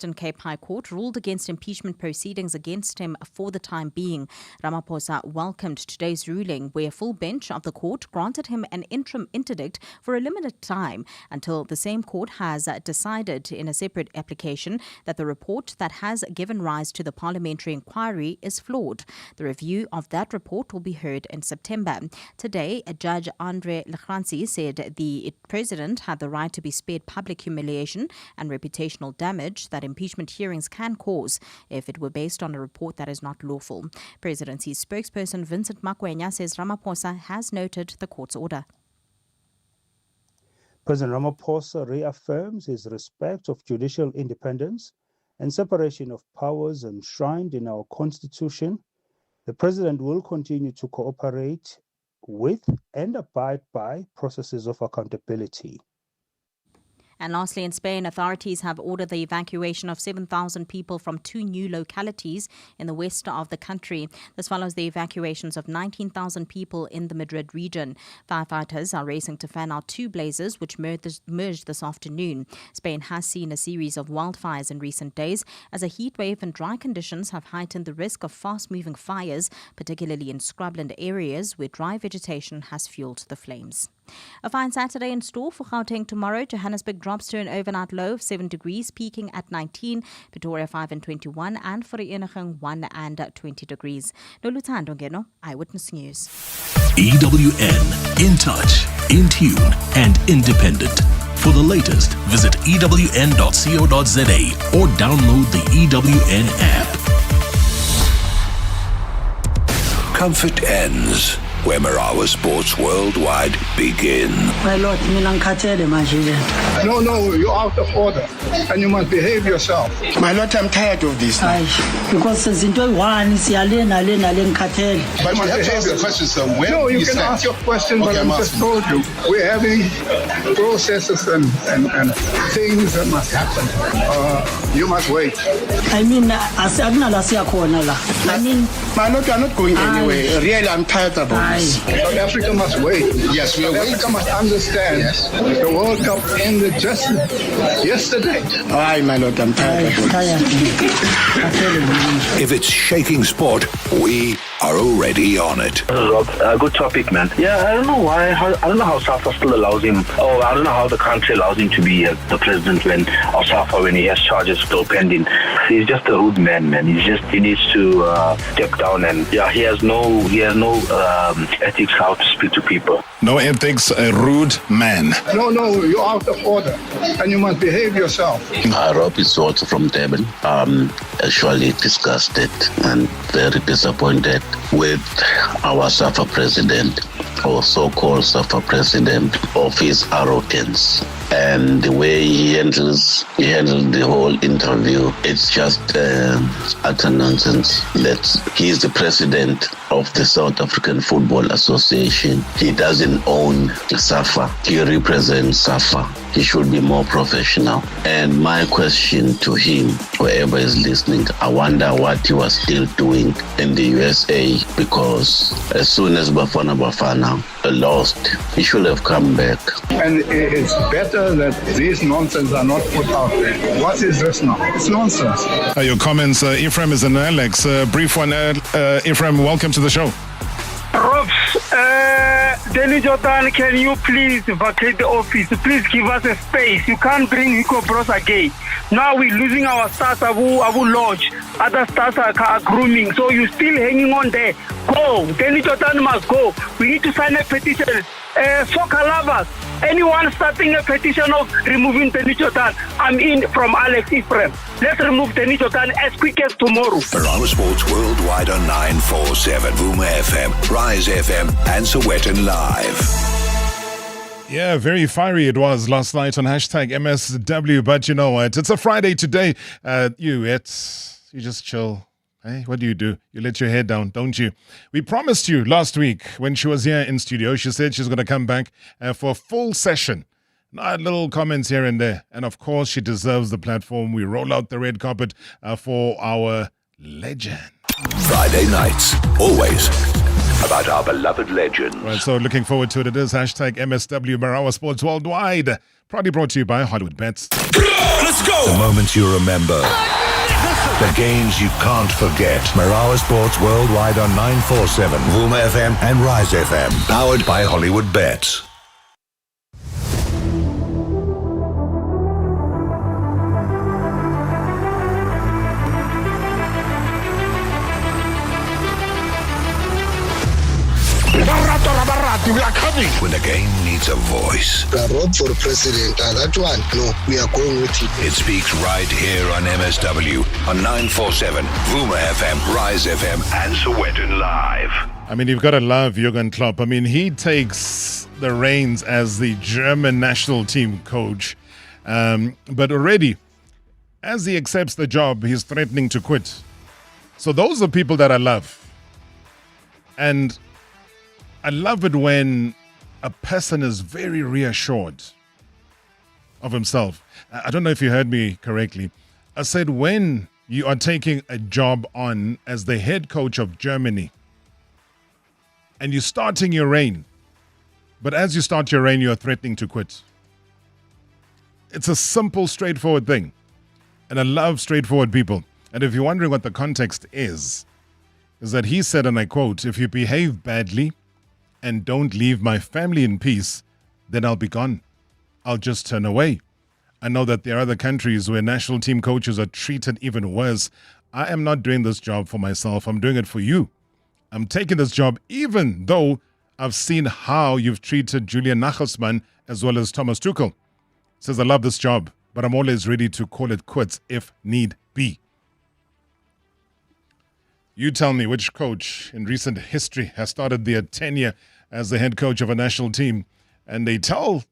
Western Cape High Court ruled against impeachment proceedings against him for the time being. Ramaphosa welcomed today's ruling, where a full bench of the court granted him an interim interdict for a limited time until the same court has decided in a separate application that the report that has given rise to the parliamentary inquiry is flawed. The review of that report will be heard in September. Today, Judge Andre Lechransi said the president had the right to be spared public humiliation and reputational damage that impeachment hearings can cause if it were based on a report that is not lawful. Presidency's spokesperson Vincent Makwenya says Ramaphosa has noted the court's order. President Ramaphosa reaffirms his respect of judicial independence and separation of powers enshrined in our Constitution. The President will continue to cooperate with and abide by processes of accountability. And lastly, in Spain, authorities have ordered the evacuation of 7,000 people from 2 new localities in the west of the country. This follows the evacuations of 19,000 people in the Madrid region. Firefighters are racing to fan out 2 blazes which merged this afternoon. Spain has seen a series of wildfires in recent days as a heat wave and dry conditions have heightened the risk of fast-moving fires, particularly in scrubland areas where dry vegetation has fueled the flames. A fine Saturday in store for Gauteng tomorrow. Johannesburg drops to an overnight low of 7 degrees, peaking at 19. Pretoria 5 and 21, and Vereeniging 1 and 20 degrees. Loluthando Ngeno, Eyewitness News. EWN, in touch, in tune, and independent. For the latest, visit ewn.co.za or download the EWN app. Comfort ends where Marawa Sports Worldwide begin. My lord, No, you're out of order and you must behave yourself. My lord, I'm tired of this. Because Zinto one is Yalen. But you have to ask the question, sir. No, you can ask your question, but I just told you we're having processes and things that must happen. You must wait. My lord, I'm not going anywhere. Really, I'm tired about this. South Africa must wait. Yes, we are waiting. South Africa must understand the World Cup ended just yesterday. Aye, my lord, I'm tired about this. If it's shaking sport, we are already on it. Rob, good topic, man. Yeah, I don't know why. I don't know how SAFA still allows him. Oh, I don't know how the country allows him to be the president of SAFA when he has charges still pending. He's just a rude man. He needs to step down, and yeah, he has no ethics how to speak to people. No ethics, a rude man. No, you're out of order and you must behave yourself. Rob is also from Durban. Actually disgusted and very disappointed with our SAFA president, or so-called SAFA president, of his arrogance and the way he handled the whole interview. It's just utter nonsense that he is the president of the South African Football Association. He doesn't own SAFA. He represents SAFA. He should be more professional. And my question to him, whoever is listening, I wonder what he was still doing in the USA, because as soon as Bafana lost, he should have come back. And it's better that these nonsense are not put out there. What is this now? It's nonsense. Your comments, Ephraim is an Alex. Brief one, Ephraim, welcome to the show. Robs, Danny Jordan, can you please vacate the office? Please give us a space. You can't bring Nico Bros again. Now we're losing our stars, Abu Lodge. Other stars are grooming. So you're still hanging on there. Go. Danny Jordan must go. We need to sign a petition. Soccer lovers, anyone starting a petition of removing Danny Jordan, I'm in from Alex Ephraim. Let's remove Danny Jordan as quick as tomorrow. Marawa Sports Worldwide on 947, Vuma FM, Rise FM, and Sowetan Live. Yeah, very fiery it was last night on hashtag MSW, but you know what? It's a Friday today. You just chill. Hey, what do? You let your hair down, don't you? We promised you last week when she was here in studio, she said she's going to come back for a full session. Not little comments here and there. And of course, she deserves the platform. We roll out the red carpet for our legend. Friday nights, always about our beloved legends. Right, so looking forward to it. It is hashtag MSW Marawa Sports Worldwide. Proudly brought to you by Hollywood Bets. Let's go! The moments you remember. The games you can't forget. Marawa Sports Worldwide on 947, Vuma FM and Rise FM. Powered by Hollywood Bets. When the game needs a voice. Rob for president. That one, no, we are going with it. It speaks right here on MSW, on 947, Vuma FM, Rise FM, and Sowetan Live. I mean, you've got to love Jurgen Klopp. I mean, he takes the reins as the German national team coach. But already, as he accepts the job, he's threatening to quit. So those are people that I love. And I love it when a person is very reassured of himself. I don't know if you heard me correctly. I said when you are taking a job on as the head coach of Germany and you're starting your reign, but as you start your reign, you're threatening to quit. It's a simple, straightforward thing. And I love straightforward people. And if you're wondering what the context is that he said, and I quote, "If you behave badly and don't leave my family in peace, then I'll be gone. I'll just turn away. I know that there are other countries where national team coaches are treated even worse. I am not doing this job for myself. I'm doing it for you. I'm taking this job even though I've seen how you've treated Julian Nagelsmann as well as Thomas Tuchel." Says, "I love this job, but I'm always ready to call it quits if need be." You tell me which coach in recent history has started their tenure as the head coach of a national team, and they tell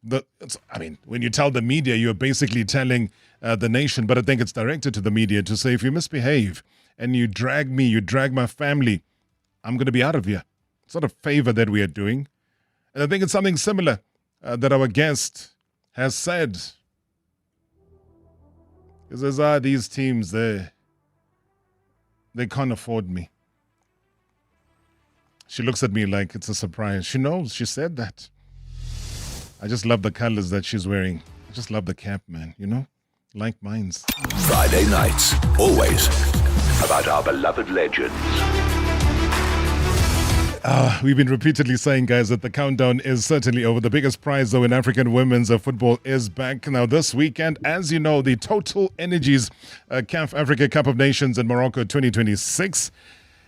when you tell the media, you're basically telling the nation, but I think it's directed to the media to say, if you misbehave and you drag me, you drag my family, I'm going to be out of here. It's not a favor that we are doing. And I think it's something similar that our guest has said. He says, these teams, they can't afford me. She looks at me like it's a surprise. She knows. She said that. I just love the colors that she's wearing. I just love the cap, man. You know? Like mines. Friday nights, always about our beloved legends. We've been repeatedly saying, guys, that the countdown is certainly over. The biggest prize, though, in African women's football is back now this weekend. As you know, the Total Energies CAF Africa Cup of Nations in Morocco 2026.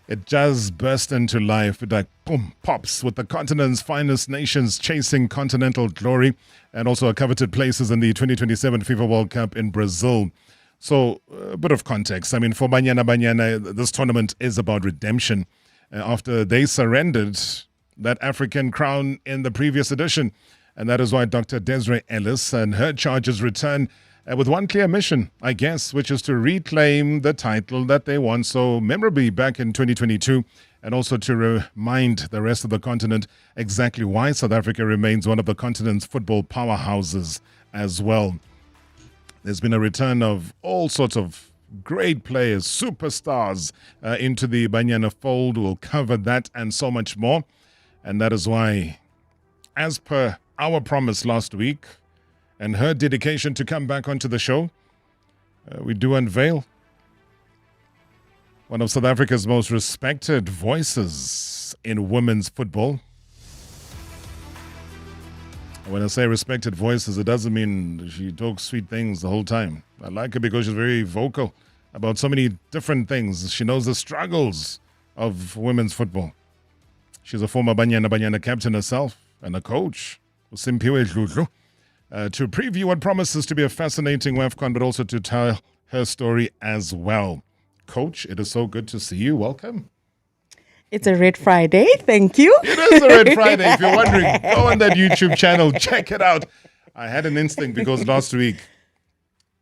It just burst into life. It like boom, pops with the continent's finest nations chasing continental glory and also coveted places in the 2027 FIFA World Cup in Brazil. So a bit of context. I mean, for Banyana Banyana, this tournament is about redemption. After they surrendered that African crown in the previous edition. And that is why Dr. Desiree Ellis and her charges return with one clear mission, I guess, which is to reclaim the title that they won so memorably back in 2022, and also to remind the rest of the continent exactly why South Africa remains one of the continent's football powerhouses as well. There's been a return of all sorts of great players, superstars into the Banyana fold. We'll cover that and so much more. And that is why, as per our promise last week and her dedication to come back onto the show, we do unveil one of South Africa's most respected voices in women's football. When I say respected voices, it doesn't mean she talks sweet things the whole time. I like her because she's very vocal about so many different things. She knows the struggles of women's football. She's a former Banyana Banyana captain herself and a coach, Simphiwe Dludlu, to preview what promises to be a fascinating WAFCON, but also to tell her story as well. Coach, it is so good to see you. Welcome. It's a Red Friday. Thank you. It is a Red Friday. If you're wondering, go on that YouTube channel. Check it out. I had an instinct because last week,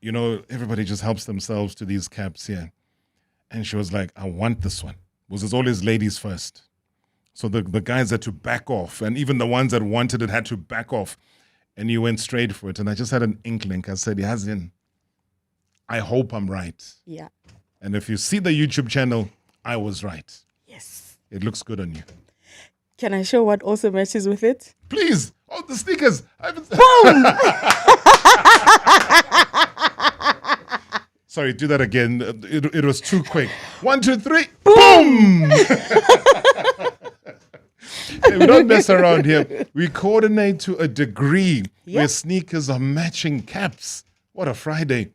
you know, everybody just helps themselves to these caps here. And she was like, I want this one. Because it's always ladies first. So the guys had to back off. And even the ones that wanted it had to back off. And you went straight for it. And I just had an inkling. I said, Yazin, I hope I'm right. Yeah. And if you see the YouTube channel, I was right. Yes. It looks good on you. Can I show what also matches with it? Please. Oh, the sneakers. Sorry, do that again. It was too quick. 1, 2, 3. Boom! Hey, we don't mess around here. We coordinate to a degree where sneakers are matching caps. What a Friday.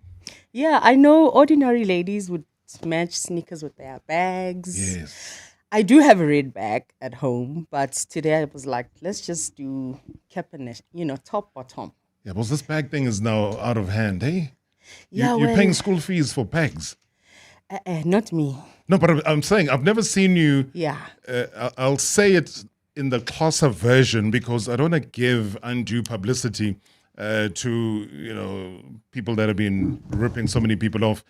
Yeah, I know ordinary ladies would match sneakers with their bags. Yes. I do have a red bag at home, but today I was like, let's just do cap and, top bottom. Yeah, because this bag thing is now out of hand, eh? Yeah, You're paying school fees for bags. Not me. No, but I'm saying I've never seen you. Yeah. I'll say it in the closer version because I don't want to give undue publicity to people that have been ripping so many people off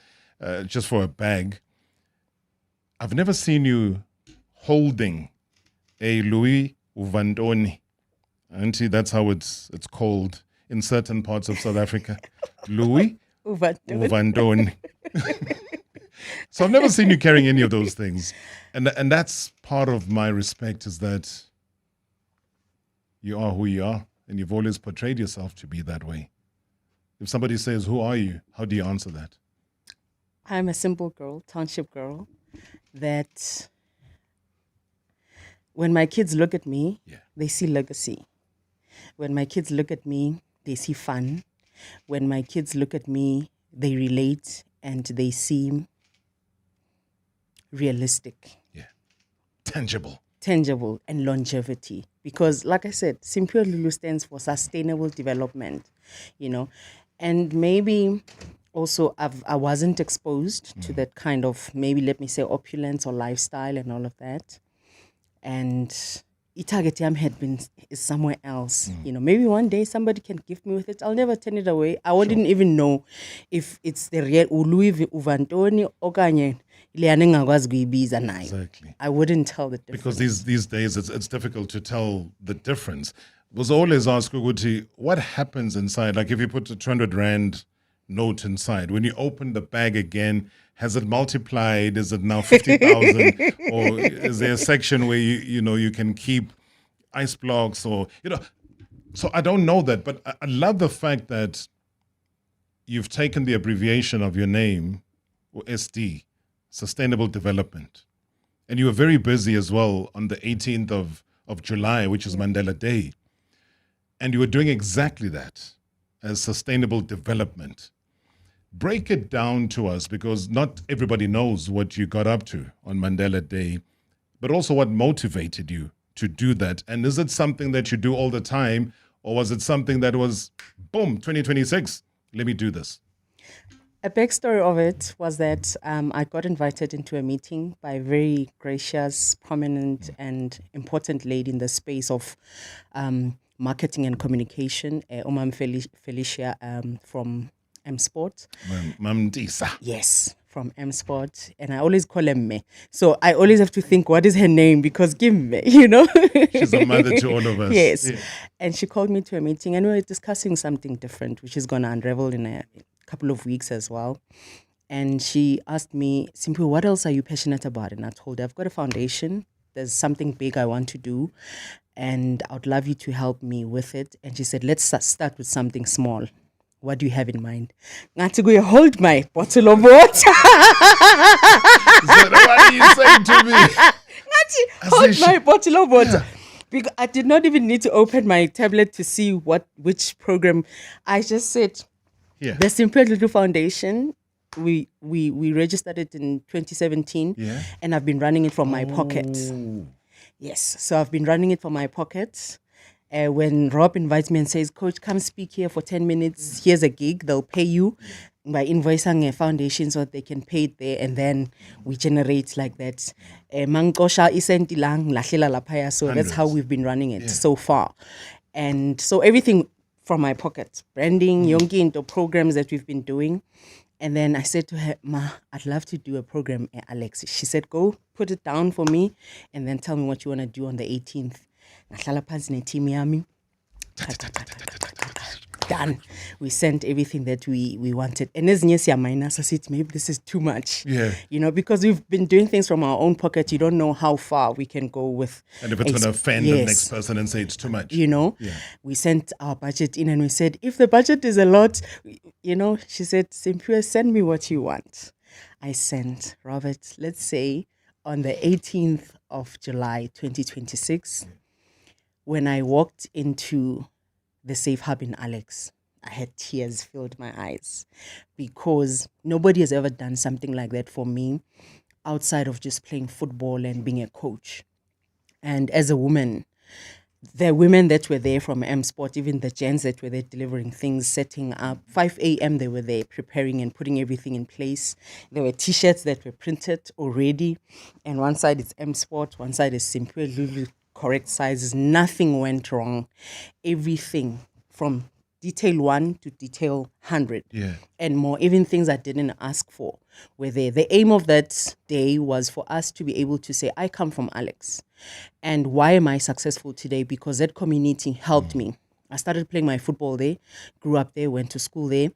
just for a bag. I've never seen you holding a Louis Uvantoni. Auntie, that's how it's called in certain parts of South Africa. Louis Uvantoni. So I've never seen you carrying any of those things. And that's part of my respect is that you are who you are and you've always portrayed yourself to be that way. If somebody says, who are you? How do you answer that? I'm a simple girl, township girl, that when my kids look at me, they see legacy. When my kids look at me, they see fun. When my kids look at me, they relate and they seem realistic. Yeah. Tangible and longevity. Because like I said, Simphiwe Dludlu stands for sustainable development, and maybe also I wasn't exposed to that kind of, maybe let me say, opulence or lifestyle and all of that. And Itagetiam had been is somewhere else. Maybe one day somebody can gift me with it. I'll never turn it away. I wouldn't even know if it's the real Louis Uvantoni okanye Exactly. I wouldn't tell the difference. Because these days it's difficult to tell the difference. Was always ask Uguti, what happens inside? Like if you put a 200 Rand note inside, when you open the bag again, has it multiplied? Is it now 50,000? Or is there a section where you can keep ice blocks or so I don't know that, but I love the fact that you've taken the abbreviation of your name, or SD, Sustainable Development. And you were very busy as well on the 18th of July, which is Mandela Day. And you were doing exactly that as sustainable development. Break it down to us because not everybody knows what you got up to on Mandela Day, but also what motivated you to do that. And is it something that you do all the time or was it something that was, boom, 2026, let me do this? A backstory of it was that I got invited into a meeting by a very gracious, prominent, and important lady in the space of marketing and communication, Umam Felicia from M Sport. Mam Disa. Yes, from M Sport. And I always call her Me. So I always have to think, what is her name? Because give me, She's a mother to all of us. Yes. Yeah. And she called me to a meeting and we were discussing something different, which is going to unravel in a couple of weeks as well. And she asked me, Simphiwe, what else are you passionate about? And I told her, I've got a foundation. There's something big I want to do. And I would love you to help me with it. And she said, let's start with something small. What do you have in mind? Ngati hold my bottle of water. So what are you saying to me? Ngati hold my bottle of water. Yeah. Because I did not even need to open my tablet to see which program. I just said, the Simphiwe Dludlu Foundation, we registered it in 2017, and I've been running it from my pocket. Yes, so I've been running it from my pocket. When Rob invites me and says, Coach, come speak here for 10 minutes. Here's a gig. They'll pay you by invoicing a foundation so that they can pay it there. And then we generate like that. So that's how we've been running it so far. And so everything from my pocket. Branding, Yongi into programs that we've been doing. And then I said to her, Ma, I'd love to do a program, Alex. She said, go put it down for me and then tell me what you want to do on the 18th. done. We sent everything that we wanted. And as Nyesia Minus, I said, maybe this is too much. Yeah. You know, because we've been doing things from our own pocket. You don't know how far we can go with. And if it's going to offend the next person and say it's too much. You know, we sent our budget in and we said, if the budget is a lot, you know, she said, Simphiwe, send me what you want. I sent, Robert, let's say on the 18th of July, 2026, when I walked into the Safe Hub in Alex, I had tears filled my eyes because nobody has ever done something like that for me outside of just playing football and being a coach. And as a woman, the women that were there from M Sport, even the gents that were there delivering things, setting up, 5 a.m. they were there preparing and putting everything in place. There were T-shirts that were printed already. And one side is M Sport, one side is Simphiwe Dludlu, correct sizes. Nothing went wrong. Everything from detail 1 to detail 100 and more, even things I didn't ask for were there. The aim of that day was for us to be able to say, I come from Alex. And why am I successful today? Because that community helped me. I started playing my football there, grew up there, went to school there.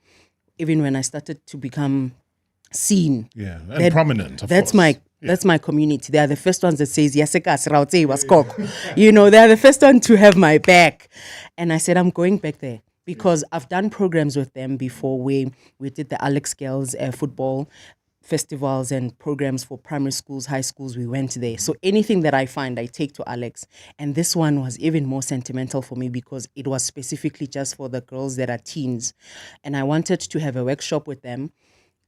Even when I started to become seen. Yeah, and prominent, of that's course. That's my community. They are the first ones that says, Yasekas Raute was cock. You know, they are the first one to have my back. And I said, I'm going back there. Because I've done programs with them before where we did the Alex Girls football festivals and programs for primary schools, high schools. We went there. So anything that I find, I take to Alex. And this one was even more sentimental for me because it was specifically just for the girls that are teens. And I wanted to have a workshop with them,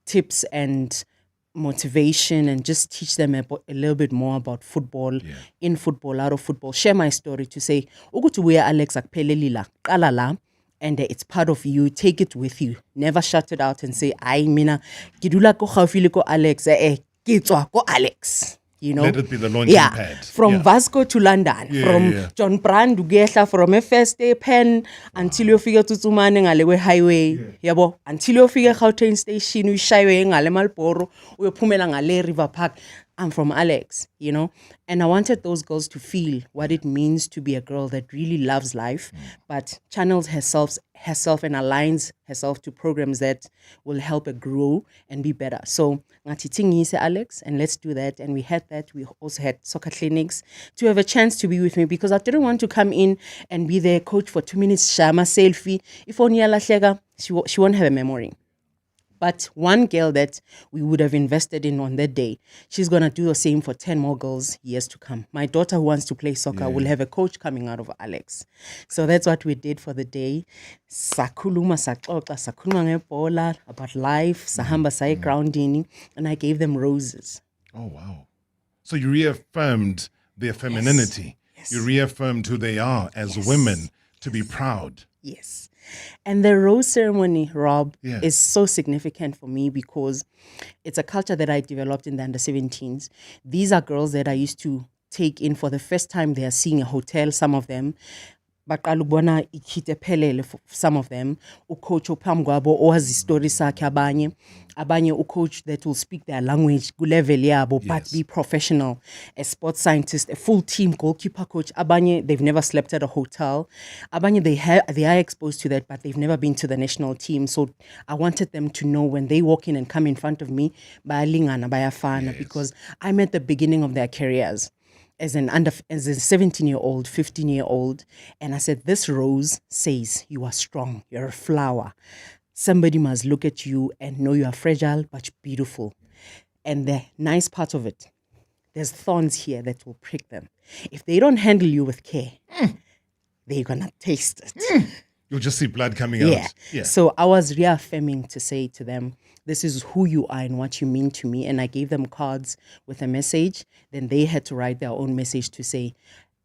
tips and motivation, and just teach them a little bit more about football, in football, out of football. Share my story to say, Ugutuwe Alex akphelelila, qala la. And it's part of you. Take it with you. Never shut it out and say, "I mina kidula ko khafile ko Alex, kitswa ko Alex." You know, let it be the launching pad. From Vasco to London, from John Brand to Gesha, from a first day pen until you figure to Tsumane ngalewe highway, yabo, until you figure Gauteng station, we shaiwe ngale Malboro, we pumela ngale River Park. I'm from Alex, you know, and I wanted those girls to feel what it means to be a girl that really loves life, but channels herself and aligns herself to programs that will help her grow and be better. So, ngatitingise Alex, and let's do that. And we had that. We also had soccer clinics to have a chance to be with me because I didn't want to come in and be their coach for 2 minutes, shama selfie. If only she won't have a memory. But one girl that we would have invested in on that day, she's going to do the same for 10 more girls years to come. My daughter who wants to play soccer will have a coach coming out of Alex. So that's what we did for the day. Sakhuluma ngebola, about life, sahamba saye grounding, and I gave them roses. Oh, wow. So you reaffirmed their femininity. Yes. You reaffirmed who they are as women to be proud. Yes. And the rose ceremony, Rob, is so significant for me because it's a culture that I developed in the under-17s. These are girls that I used to take in for the first time. They are seeing a hotel, some of them. Baqalubona ikhite phelele for some of them. Ucoach ophambi kwabo owazi story sakhe abanye. Abanye ucoach that will speak their language level yabo, but be professional. A sports scientist, a full team goalkeeper coach. Abanye, they've never slept at a hotel. Abanye, they are exposed to that, but they've never been to the national team. So I wanted them to know when they walk in and come in front of me, bayalingana, bayafana, because I'm at the beginning of their careers. As a 17-year-old, 15-year-old, and I said, this rose says you are strong, you're a flower. Somebody must look at you and know you are fragile but beautiful. And the nice part of it, there's thorns here that will prick them. If they don't handle you with care, they're gonna taste it. You'll just see blood coming out. Yeah. So I was reaffirming to say to them, this is who you are and what you mean to me. And I gave them cards with a message. Then they had to write their own message to say,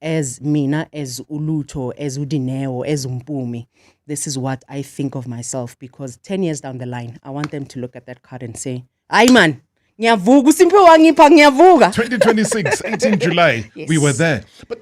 as Mina, as Uluto, as Udineo, as Umpumi, this is what I think of myself. Because 10 years down the line, I want them to look at that card and say, ay man, ngiyavuka, Simphiwe wangipha ngiyavuka. 2026, 18 July, we were there. But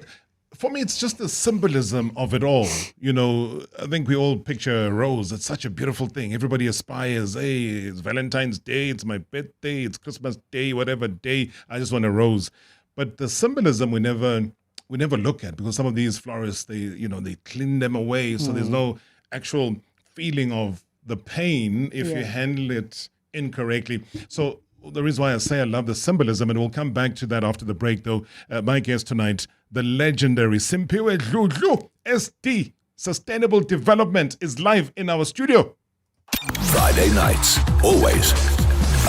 for me, it's just the symbolism of it all. You know, I think we all picture a rose. It's such a beautiful thing. Everybody aspires. Hey, it's Valentine's Day. It's my birthday. It's Christmas Day. Whatever day. I just want a rose. But the symbolism we never look at because some of these florists they clean them away. So there's no actual feeling of the pain if you handle it incorrectly. So the reason why I say I love the symbolism, and we'll come back to that after the break, though. My guest tonight, the legendary Simphiwe Dludlu, SD, Sustainable Development, is live in our studio. Friday nights, always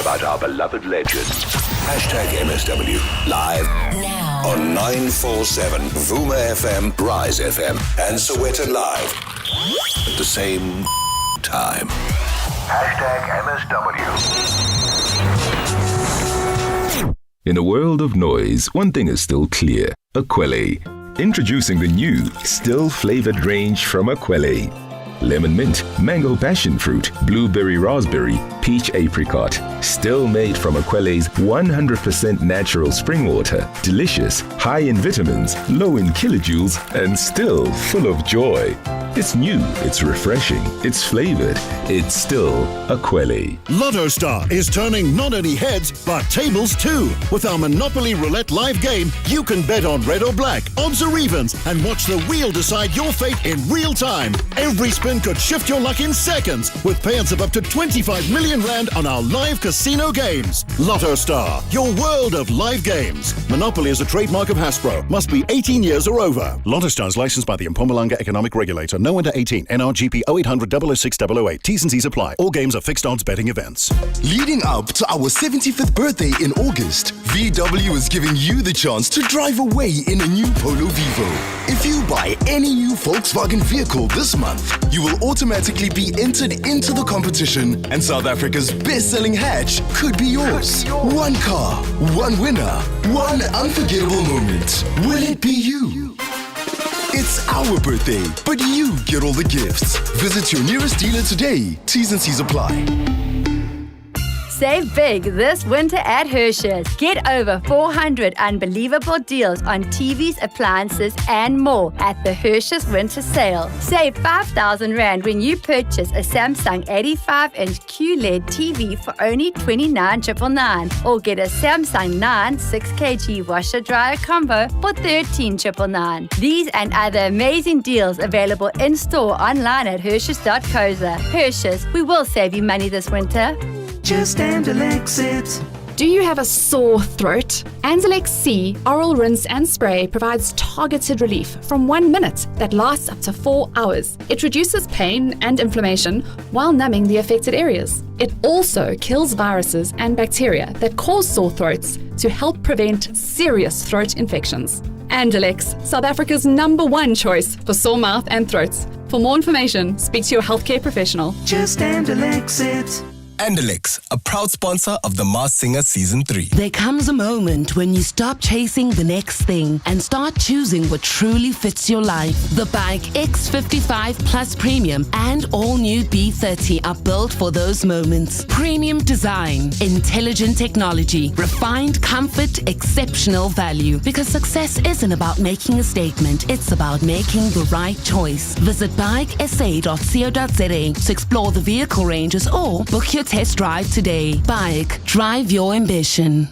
about our beloved legends. #MSW, live now on 947, Vuma FM, Rise FM, and Sowetan Live at the same time. #MSW. In a world of noise, one thing is still clear. Akwele. Introducing the new, still-flavored range from Akwele. Lemon mint, mango passion fruit, blueberry raspberry, peach apricot. Still made from Akwele's 100% natural spring water. Delicious, high in vitamins, low in kilojoules, and still full of joy. It's new, it's refreshing, it's flavored, it's still Akwele. Lotto Star is turning not only heads, but tables too. With our Monopoly Roulette live game, you can bet on red or black, odds or evens, and watch the wheel decide your fate in real time. Every spin could shift your luck in seconds, with payouts of up to 25 million rand on our live casino games. Lotto Star, your world of live games. Monopoly is a trademark of Hasbro. Must be 18 years or over. Lotto Star is licensed by the Mpumalanga Economic Regulator. No under 18. NRGP 0800 006 008. T's and C's apply. All games are fixed odds betting events. Leading up to our 75th birthday in August, VW is giving you the chance to drive away in a new Polo Vivo. If you buy any new Volkswagen vehicle this month, you will automatically be entered into the competition, and South Africa's best-selling hatch could be yours. One car, one winner, one unforgettable moment. Will it be you? It's our birthday, but you get all the gifts. Visit your nearest dealer today. T's and C's apply. Save big this winter at Hershey's. Get over 400 unbelievable deals on TVs, appliances, and more at the Hershey's Winter Sale. Save 5,000 Rand when you purchase a Samsung 85-inch QLED TV for only 29,999, or get a Samsung 9 6kg washer-dryer combo for 13,999. These and other amazing deals available in-store, online at Hershey's.co.za. Hershey's, we will save you money this winter. Just Andalex it. Do you have a sore throat? Andalex C Oral Rinse and Spray provides targeted relief from 1 minute that lasts up to 4 hours. It reduces pain and inflammation while numbing the affected areas. It also kills viruses and bacteria that cause sore throats to help prevent serious throat infections. Andalex, South Africa's #1 choice for sore mouth and throats. For more information, speak to your healthcare professional. Just Andalex it. Andalex, a proud sponsor of The Masked Singer Season 3. There comes a moment when you stop chasing the next thing and start choosing what truly fits your life. The Bike X55 Plus Premium and all new B30 are built for those moments. Premium design, intelligent technology, refined comfort, exceptional value. Because success isn't about making a statement, it's about making the right choice. Visit bikesa.co.za to explore the vehicle ranges or book your test drive today. Bike, drive your ambition.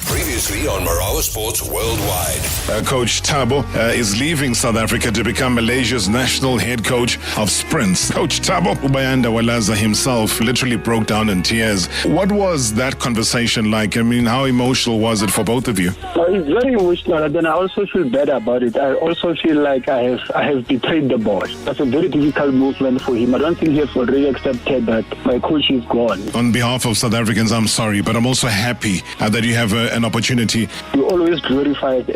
Previously on Marawa Sports Worldwide. Coach Thabo is leaving South Africa to become Malaysia's national head coach of sprints. Coach Thabo Ubayanda Walaza himself literally broke down in tears. What was that conversation like? I mean, how emotional was it for both of you? It's very emotional, and then I also feel bad about it. I also feel like I have betrayed the boss. That's a very difficult movement for him. I don't think he has already accepted that my coach is gone. On behalf of South Africans, I'm sorry, but I'm also happy that you have an opportunity. You always glorified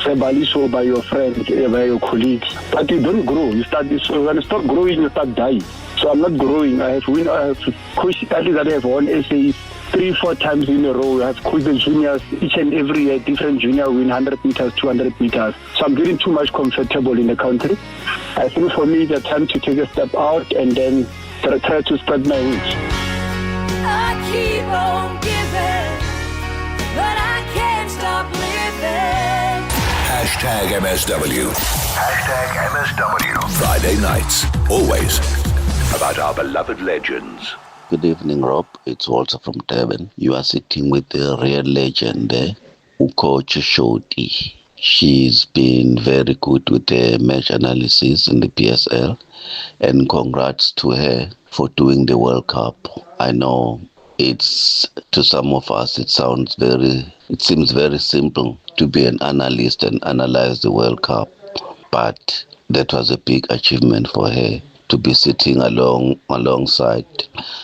verbally so by your friends, by your colleagues, but you don't grow. You start this. So when you stop growing, you start dying. So I'm not growing. I have coached athletes that have won SAs 3-4 times in a row. I have coached the juniors each and every year. Different junior win 100 meters, 200 meters. So I'm getting too much comfortable in the country. I think for me, it's time to take a step out and then try to spread my wings. I keep on giving, but I can't stop living. #MSW. #MSW. Friday nights, always about our beloved legends. Good evening, Rob. It's Walter from Durban. You are sitting with the real legend there, Coach Shoti. She's been very good with the match analysis in the PSL, and congrats to her for doing the World Cup. I know it's, to some of us, it seems very simple to be an analyst and analyze the World Cup, but that was a big achievement for her to be sitting alongside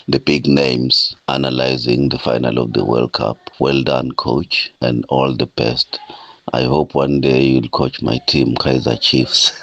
the big names analyzing the final of the World Cup. Well done, coach, and all the best. I hope one day you'll coach my team, Kaiser Chiefs.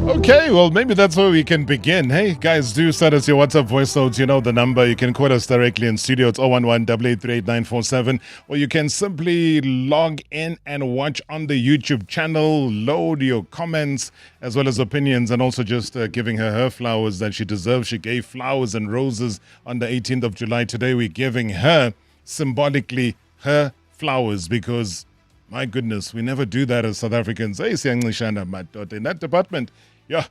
Okay, well, maybe that's where we can begin. Hey, guys, do send us your WhatsApp voice notes. You know the number. You can call us directly in studio. It's 011-883-8947. Or you can simply log in and watch on the YouTube channel. Load your comments as well as opinions, and also just giving her flowers that she deserves. She gave flowers and roses on the 18th of July. Today we're giving her, symbolically, her flowers, because my goodness, we never do that as South Africans. Hey, Siyanglishana, Madoda, in that department. Yeah.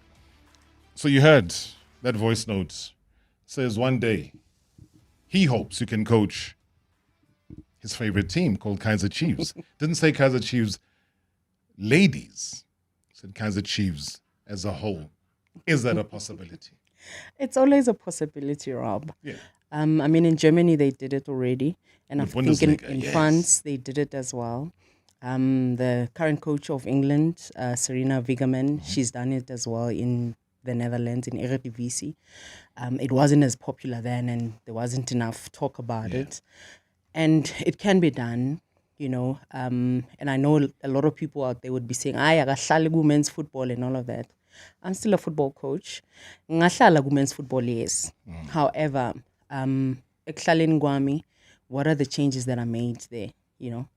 So you heard that voice note. Says one day he hopes you can coach his favorite team called Kaiser Chiefs. Didn't say Kaiser Chiefs ladies. Said Kaiser Chiefs as a whole. Is that a possibility? It's always a possibility, Rob. Yeah. I mean, in Germany, they did it already. And I With think Bundesliga, in yes. France, they did it as well. The current coach of England, Serena Wiegman, she's done it as well in the Netherlands, in Eredivisie. It wasn't as popular then, and there wasn't enough talk about it. And it can be done, you know. And I know a lot of people out there would be saying, I got women's football and all of that. I'm still a football coach. Ngahlala women's football, yes. However, ekudlaleni kwami, what are the changes that are made there, you know?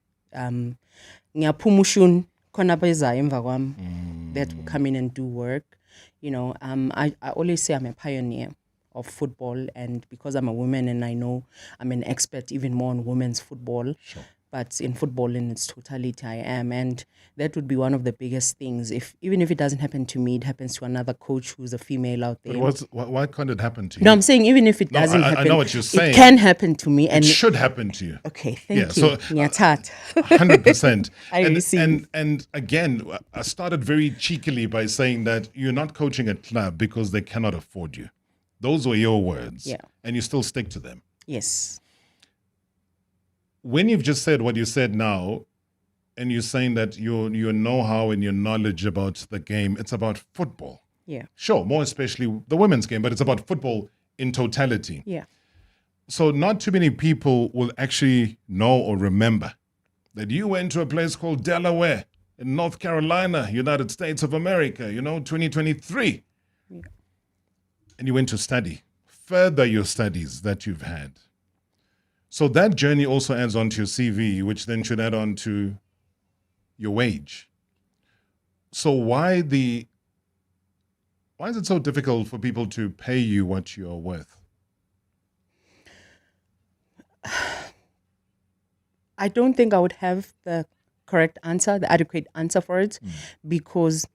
Ngiyaphuma khona bezayo emva kwami that will come in and do work, you know. I always say I'm a pioneer of football, and because I'm a woman and I know I'm an expert even more on women's football. Sure. But in football in its totality, I am. And that would be one of the biggest things. Even if it doesn't happen to me, it happens to another coach who's a female out there. But why can't it happen to you? No, I'm saying even if it doesn't happen, I know what you're saying. It can happen to me. And it should happen to you. Okay, thank you. So, 100%. I receive. And again, I started very cheekily by saying that you're not coaching a club because they cannot afford you. Those were your words. Yeah. And you still stick to them. Yes. When you've just said what you said now, and you're saying that your know-how and your knowledge about the game, it's about football. Yeah. Sure, more especially the women's game, but it's about football in totality. Yeah. So not too many people will actually know or remember that you went to a place called Delaware in North Carolina, United States of America, 2023. Yeah. And you went to study, further your studies that you've had. So that journey also adds on to your CV, which then should add on to your wage. So why is it so difficult for people to pay you what you're worth? I don't think I would have the correct answer, the adequate answer for it, because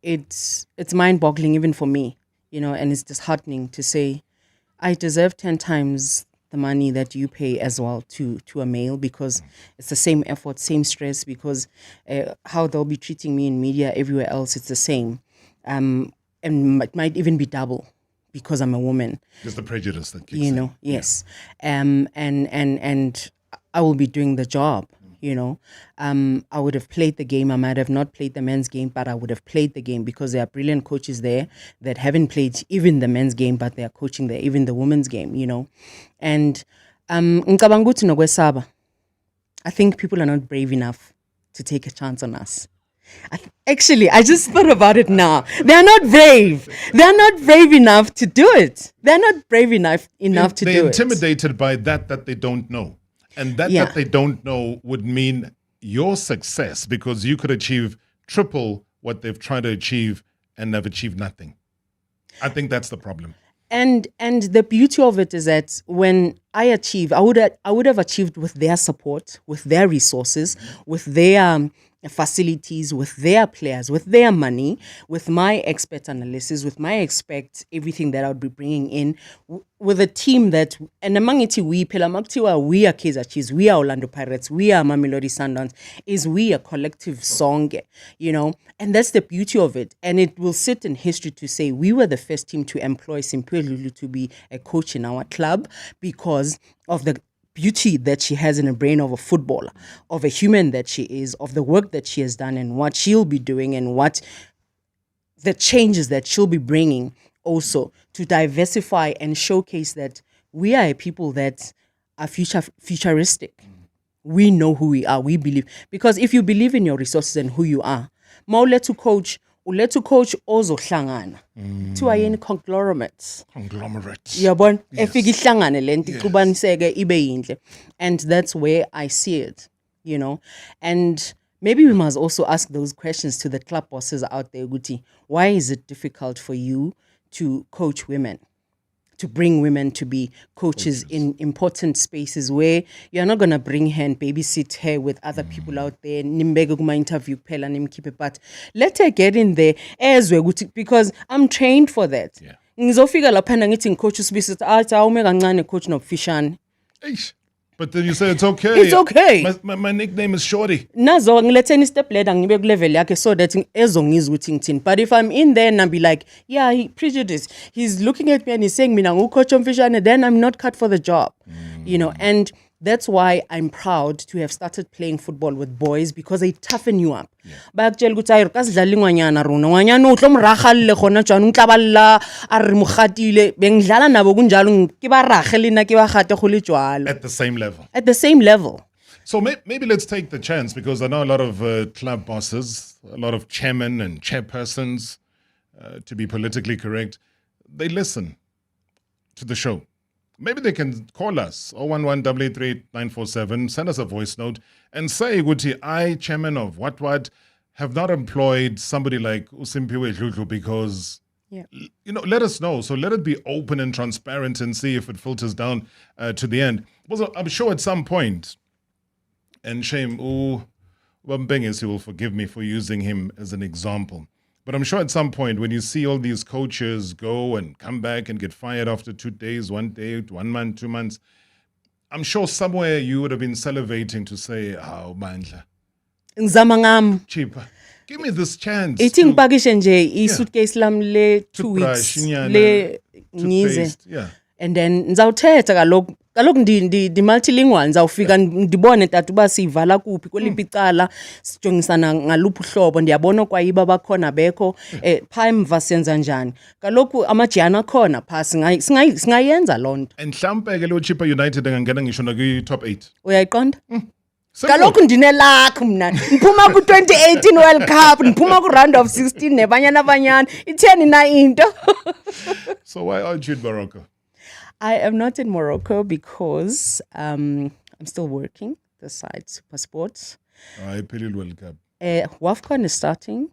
it's mind-boggling even for me, and it's disheartening to say I deserve 10 times the money that you pay as well to a male, because it's the same effort, same stress, because how they'll be treating me in media everywhere else, it's the same. And it might even be double because I'm a woman. Just the prejudice that kicks in. Yes. And I will be doing the job, I would have played the game. I might have not played the men's game, but I would have played the game, because there are brilliant coaches there that haven't played even the men's game, but they are coaching there, even the women's game, And ngicabanga ukuthi nokwesaba, I think people are not brave enough to take a chance on us. Actually, I just thought about it now. They're not brave. They're not brave enough to do it. They're not brave enough to do it. They're intimidated by that they don't know. And that they don't know would mean your success, because you could achieve triple what they've tried to achieve and have achieved nothing. I think that's the problem. And the beauty of it is that when I achieve, I would have achieved with their support, with their resources, with their facilities, with their players, with their money, with my expert analysis, with my expect everything that I would be bringing in, with a team that, and among it, we are Kaizer Chiefs, we are Orlando Pirates, we are Mamelodi Sundowns, is we a collective song, and that's the beauty of it. And it will sit in history to say we were the first team to employ Simphiwe Dludlu to be a coach in our club because of the beauty that she has in a brain of a footballer, of a human that she is, of the work that she has done and what she'll be doing and what the changes that she'll be bringing also to diversify and showcase that we are a people that are futuristic. We know who we are, we believe. Because if you believe in your resources and who you are, ulethu coach ozohlangana kuthiwa yini conglomerates yabona efika ihlangane lento ixubaniseke ibe yinhle, and that's where I see it, and maybe we must also ask those questions to the club bosses out there, Guti. Why is it difficult for you to coach women, to bring women to be coaches in important spaces where you're not going to bring her and babysit her with other people out there, interview but let her get in there as well, because I'm trained for that. Ngizofika lapha ngithi coach usibisi athi awume kancane coach nobufishane. But then you say it's okay. It's okay. My nickname is Shorty. Nazo ngiletheni step ladder ngibe ku level yakhe so that ezongizwa ukuthi ngithini. But if I'm in there and I be like, yeah, he prejudice. He's looking at me and he's saying mina ngucoach omfishane, then I'm not cut for the job. And that's why I'm proud to have started playing football with boys, because they toughen you up. Bayakutshela ukuthi ayi kasidlala ingwanyana rona. Ngwanyana utlo mragalile khona jana untlaballa ari mukhatile. Bengidlala nabo kunjalo ke ba ragele na ke ba gate go le jwalo. At the same level. At the same level. So maybe let's take the chance, because I know a lot of club bosses, a lot of chairmen and chairpersons, to be politically correct, they listen to the show. Maybe they can call us, 011-883-947, send us a voice note and say, Guti, I, chairman of what, have not employed somebody like Simphiwe Dludlu because, let us know. So let it be open and transparent and see if it filters down to the end. Also, I'm sure at some point, and shame, Wambengesi will forgive me for using him as an example. But I'm sure at some point when you see all these coaches go and come back and get fired after 2 days, 1 day, 1 month, 2 months, I'm sure somewhere you would have been salivating to say, Bandla. Cheaper. Give me this chance. Eating baggage and suitcase lam le 2 weeks. Le ngize. Yeah. And then nzawuthetha kaloku ndi multilingual, nzawufika ndibone tata uba sivala kuphi kweliphi icala sijongisana ngaluphi uhlobo, ndiyabona kwayiba bakhona bekho pha emva senza njani. Kaloku amajiyana akhona pha singayenza loo nto. And mhlampe ke lo Chippa United angangena ngisho nakwi-top 8. Uyayiqonda? Kaloku ndinelakho mna. Ndiphuma ku-2018 World Cup, ndiphuma ku-round of 16 neBanyana Banyana. Itheni na into? So why aren't you in Morocco? I am not in Morocco because I'm still working the side Super Sports. World Cup. WAFCON is starting,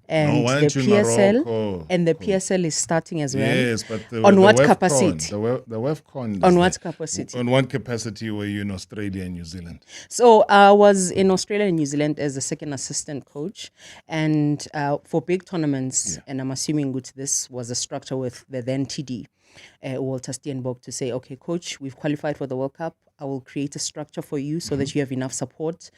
and the PSL is starting as well. Yes, but on what capacity? The WAFCON. On what capacity? On what capacity were you in Australia and New Zealand? So I was in Australia and New Zealand as the second assistant coach, and for big tournaments. And I'm assuming this was a structure with the then TD. Walter Steenbok, to say, okay, coach, we've qualified for the World Cup. I will create a structure for you so that you have enough support.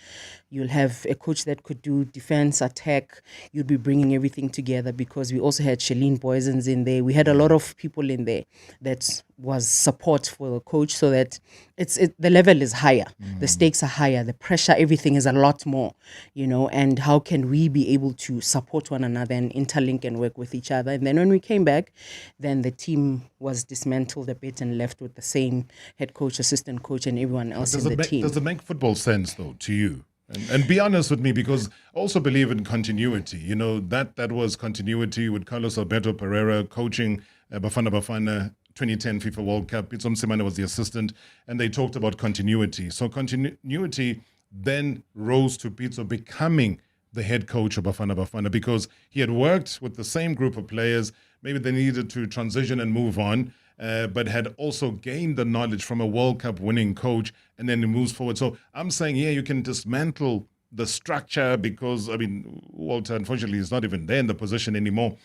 You'll have a coach that could do defense, attack. You'll be bringing everything together, because we also had Shalene Boysons in there. We had a lot of people in there that was support for the coach, so that the level is higher. The stakes are higher. The pressure, everything is a lot more, and how can we be able to support one another and interlink and work with each other? And then when we came back, then the team was dismantled a bit and left with the same head coach, assistant coach, and everyone else in the team. Does it make football sense, though, to you? And be honest with me, because I also believe in continuity. That was continuity with Carlos Alberto Pereira coaching Bafana Bafana 2010 FIFA World Cup. Pitso Msimane was the assistant, and they talked about continuity. So continuity then rose to Pitso becoming the head coach of Bafana Bafana, because he had worked with the same group of players. Maybe they needed to transition and move on, but had also gained the knowledge from a World Cup winning coach, and then he moves forward. So I'm saying, you can dismantle the structure? Because, I mean, Walter, unfortunately, is not even there in the position anymore.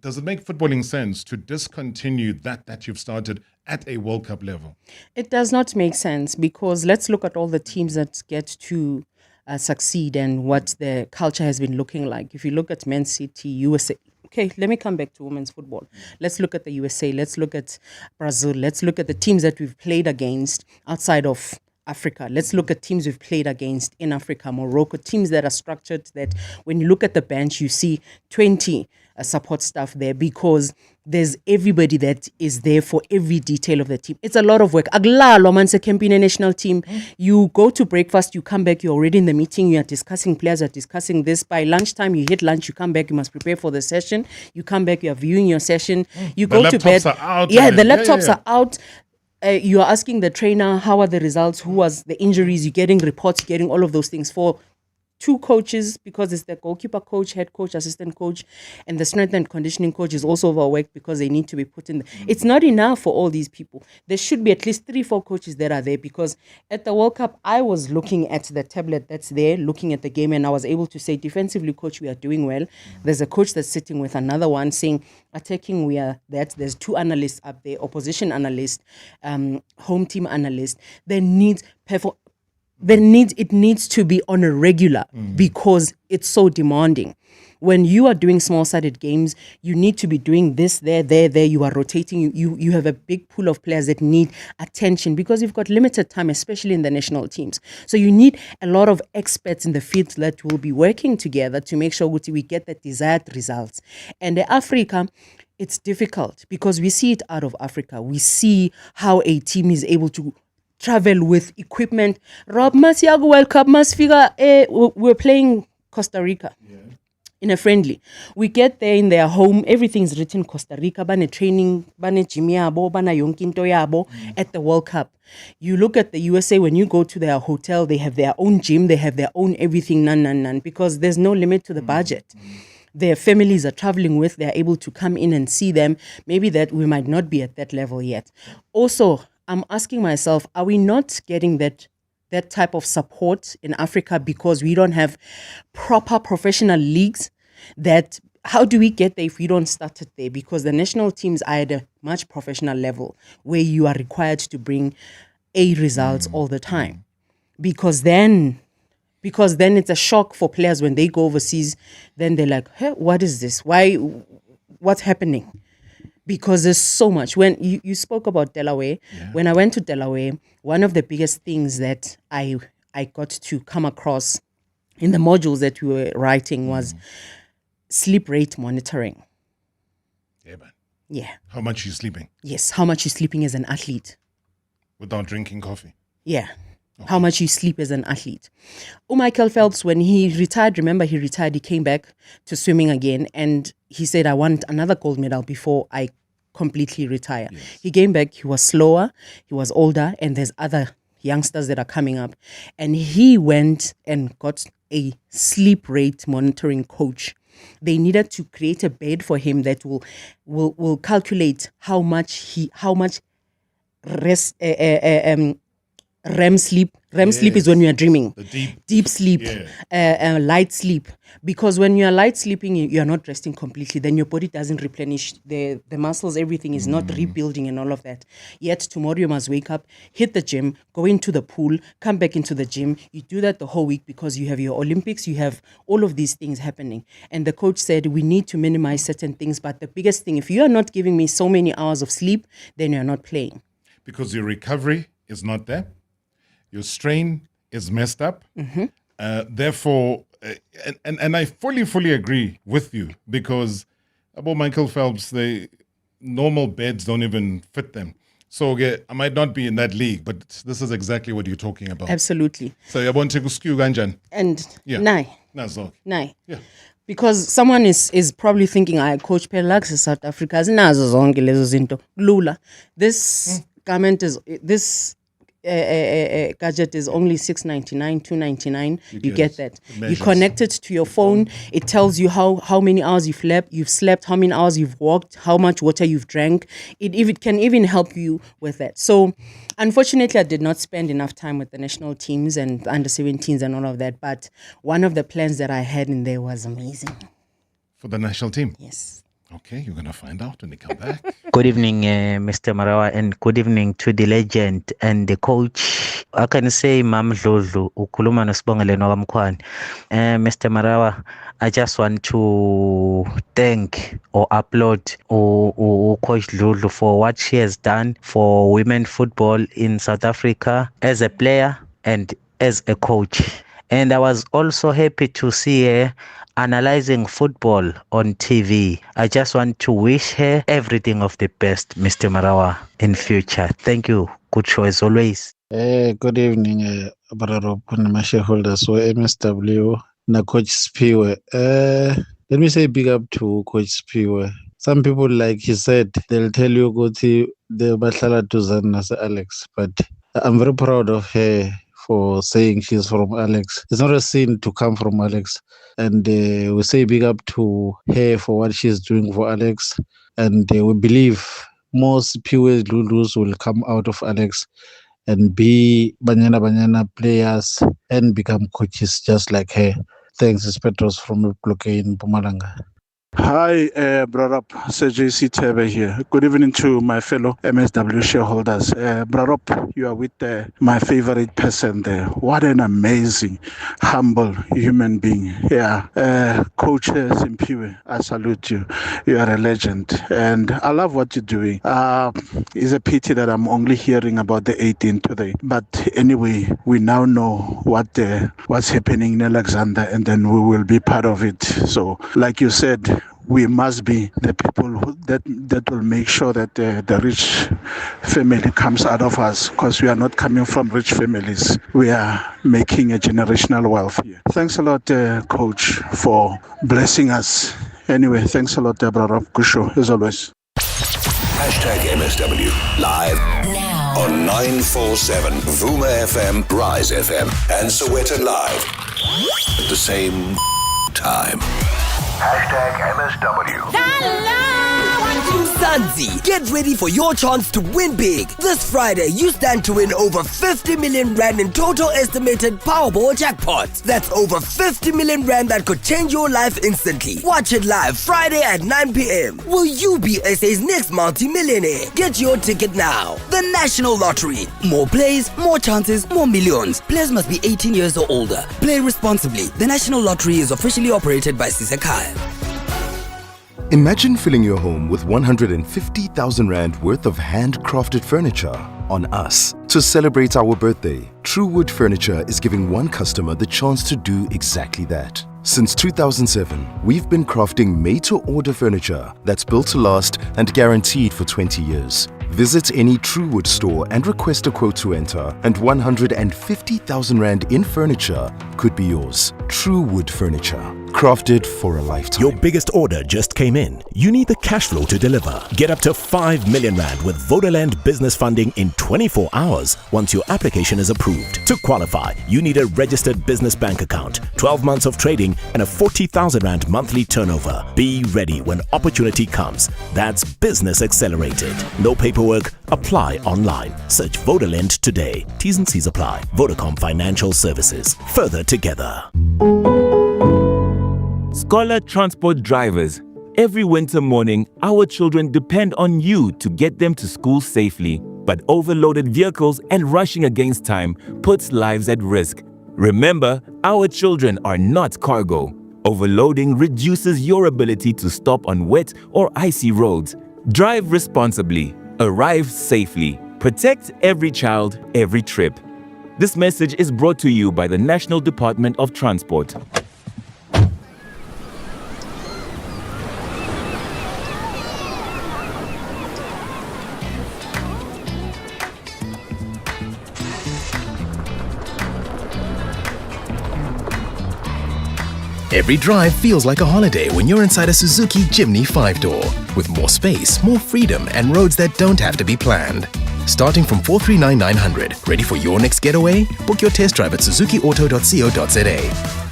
Does it make footballing sense to discontinue that you've started at a World Cup level? It does not make sense, because let's look at all the teams that get to succeed and what the culture has been looking like. If you look at Man City, USA. Okay, let me come back to women's football. Let's look at the USA. Let's look at Brazil. Let's look at the teams that we've played against outside of Africa. Let's look at teams we've played against in Africa, Morocco, teams that are structured that when you look at the bench, you see 20 support staff there, because there's everybody that is there for every detail of the team. It's a lot of work. Aglalo manse campaign national team. You go to breakfast, you come back, you're already in the meeting, you are discussing players, you're discussing this. By lunchtime, you hit lunch, you come back, you must prepare for the session. You come back, you are viewing your session. You go to bed. Are out, yeah, the laptops are out. You are asking the trainer, how are the results? Who was the injuries? You're getting reports, you're getting all of those things for 2 coaches, because it's the goalkeeper coach, head coach, assistant coach, and the strength and conditioning coach is also overworked because they need to be put in. It's not enough for all these people. There should be at least 3-4 coaches that are there, because at the World Cup, I was looking at the tablet that's there, looking at the game, and I was able to say, defensively, coach, we are doing well. There's a coach that's sitting with another one saying, attacking, we are that. There's 2 analysts up there, opposition analyst, home team analyst. There needs it needs to be on a regular, because it's so demanding. When you are doing small-sided games, you need to be doing this, there. You are rotating. You have a big pool of players that need attention, because you've got limited time, especially in the national teams. So you need a lot of experts in the field that will be working together to make sure we get the desired results. And in Africa, it's difficult, because we see it out of Africa. We see how a team is able to travel with equipment. Rob Masiago World Cup must figure, we're playing Costa Rica in a friendly. We get there in their home, everything's written Costa Rica, bane training, bane gym yabo, bana yonkinto yabo at the World Cup. You look at the USA, when you go to their hotel, they have their own gym, they have their own everything, none, because there's no limit to the budget. Their families are traveling with, they're able to come in and see them. Maybe that we might not be at that level yet. Also, I'm asking myself, are we not getting that type of support in Africa because we don't have proper professional leagues? That how do we get there if we don't start it there? Because the national teams are at a much professional level where you are required to bring A results all the time. Because then it's a shock for players when they go overseas. Then they're like, hey, what is this? What's happening? Because there's so much. When you spoke about Delaware, when I went to Delaware, one of the biggest things that I got to come across in the modules that we were writing was sleep rate monitoring. Yeah, man. Yeah. How much are you sleeping? Yes, how much you're sleeping as an athlete. Without drinking coffee? Yeah. Okay. How much you sleep as an athlete. Michael Phelps, when he retired, he came back to swimming again, and he said, I want another gold medal before I completely retire. Yes. He came back, he was slower, he was older, and there's other youngsters that are coming up. And he went and got a sleep rate monitoring coach. They needed to create a bed for him that will calculate how much rest REM sleep. REM sleep is when you are dreaming. The deep sleep, light sleep. Because when you are light sleeping, you are not resting completely. Then your body doesn't replenish the muscles. Everything is not rebuilding and all of that. Yet tomorrow you must wake up, hit the gym, go into the pool, come back into the gym. You do that the whole week because you have your Olympics, you have all of these things happening. And the coach said, we need to minimize certain things. But the biggest thing, if you are not giving me so many hours of sleep, then you're not playing. Because your recovery is not there. Your strain is messed up. Therefore, and I fully agree with you, because about Michael Phelps, the normal beds don't even fit them. So I might not be in that league, but this is exactly what you're talking about. Absolutely. So I want to skew ganjan. And nai. Yeah. Because someone is probably thinking, I coach Pelax in South Africa. Lula. This government is this gadget is only $6.99, $2.99. You get that. You connect it to your phone. It tells you how many hours you've slept, how many hours you've walked, how much water you've drank. It can even help you with that. So, unfortunately, I did not spend enough time with the national teams and under 17s and all of that. But one of the plans that I had in there was amazing. For the national team? Yes. Okay, you're going to find out when they come back. Good evening, Mr. Marawa, and good evening to the legend and the coach. I can say, Mam Dludlu, ukuluma nosibongeleni wakamkhwani. Mr. Marawa, I just want to thank or applaud Coach Dludlu for what she has done for women football in South Africa as a player and as a coach. And I was also happy to see her analyzing football on TV. I just want to wish her everything of the best, Mr. Marawa, in future. Thank you. Good show as always. Good evening, Brother and my shareholders. So MSW, na Coach Simphiwe. Let me say big up to Coach Simphiwe. Some people, like he said, they'll tell you go to the Batala to Zanna Alex, but I'm very proud of her for saying she's from Alex. It's not a sin to come from Alex. And we say big up to her for what she's doing for Alex. And we believe most Simphiwe Dludlus will come out of Alex and be Banyana Banyana players and become coaches just like her. Thanks, it's Petros from Bloke in Mpumalanga. Hi, Brother Sir JC Tebe here. Good evening to my fellow MSW shareholders. Brother, you are with my favorite person there. What an amazing, humble human being. Yeah, Coach Simphiwe, I salute you. You are a legend, and I love what you're doing. It's a pity that I'm only hearing about the 18 today. But anyway, we now know what's happening in Alexander, and then we will be part of it. So, like you said, we must be the people that will make sure that the rich family comes out of us, because we are not coming from rich families. We are making a generational wealth here. Thanks a lot, Coach, for blessing us. Anyway, thanks a lot, brother. Good show, as always. #MSW live now on 947 Vuma FM, Rise FM, and Sowetan Live at the same time. #MSW. Mzansi, get ready for your chance to win big. This Friday, you stand to win over 50 million rand in total estimated Powerball jackpots. That's over 50 million rand that could change your life instantly. Watch it live Friday at 9 p.m. Will you be SA's next multi-millionaire? Get your ticket now. The National Lottery. More plays, more chances, more millions. Players must be 18 years or older. Play responsibly. The National Lottery is officially operated by Sisekhaya. Imagine filling your home with 150,000 Rand worth of handcrafted furniture on us. To celebrate our birthday, Truewood Furniture is giving one customer the chance to do exactly that. Since 2007, we've been crafting made-to-order furniture that's built to last and guaranteed for 20 years. Visit any Truewood store and request a quote to enter, and 150,000 Rand in furniture could be yours. Truewood Furniture, crafted for a lifetime. Your biggest order just came in. You need the cash flow to deliver. Get up to 5 million Rand with Vodaland business funding in 24 hours once your application is approved. To qualify, you need a registered business bank account, 12 months of trading, and a 40,000 Rand monthly turnover. Be ready when opportunity comes. That's Business Accelerated. No paperwork. Apply online. Search Vodaland today. T's and C's apply. Vodacom Financial Services. Further together. Scholar Transport drivers, every winter morning, our children depend on you to get them to school safely. But overloaded vehicles and rushing against time puts lives at risk. Remember, our children are not cargo. Overloading reduces your ability to stop on wet or icy roads. Drive responsibly. Arrive safely. Protect every child, every trip. This message is brought to you by the National Department of Transport. Every drive feels like a holiday when you're inside a Suzuki Jimny 5-door. With more space, more freedom, and roads that don't have to be planned. starting from 439,900. Ready for your next getaway? Book your test drive at suzukiauto.co.za.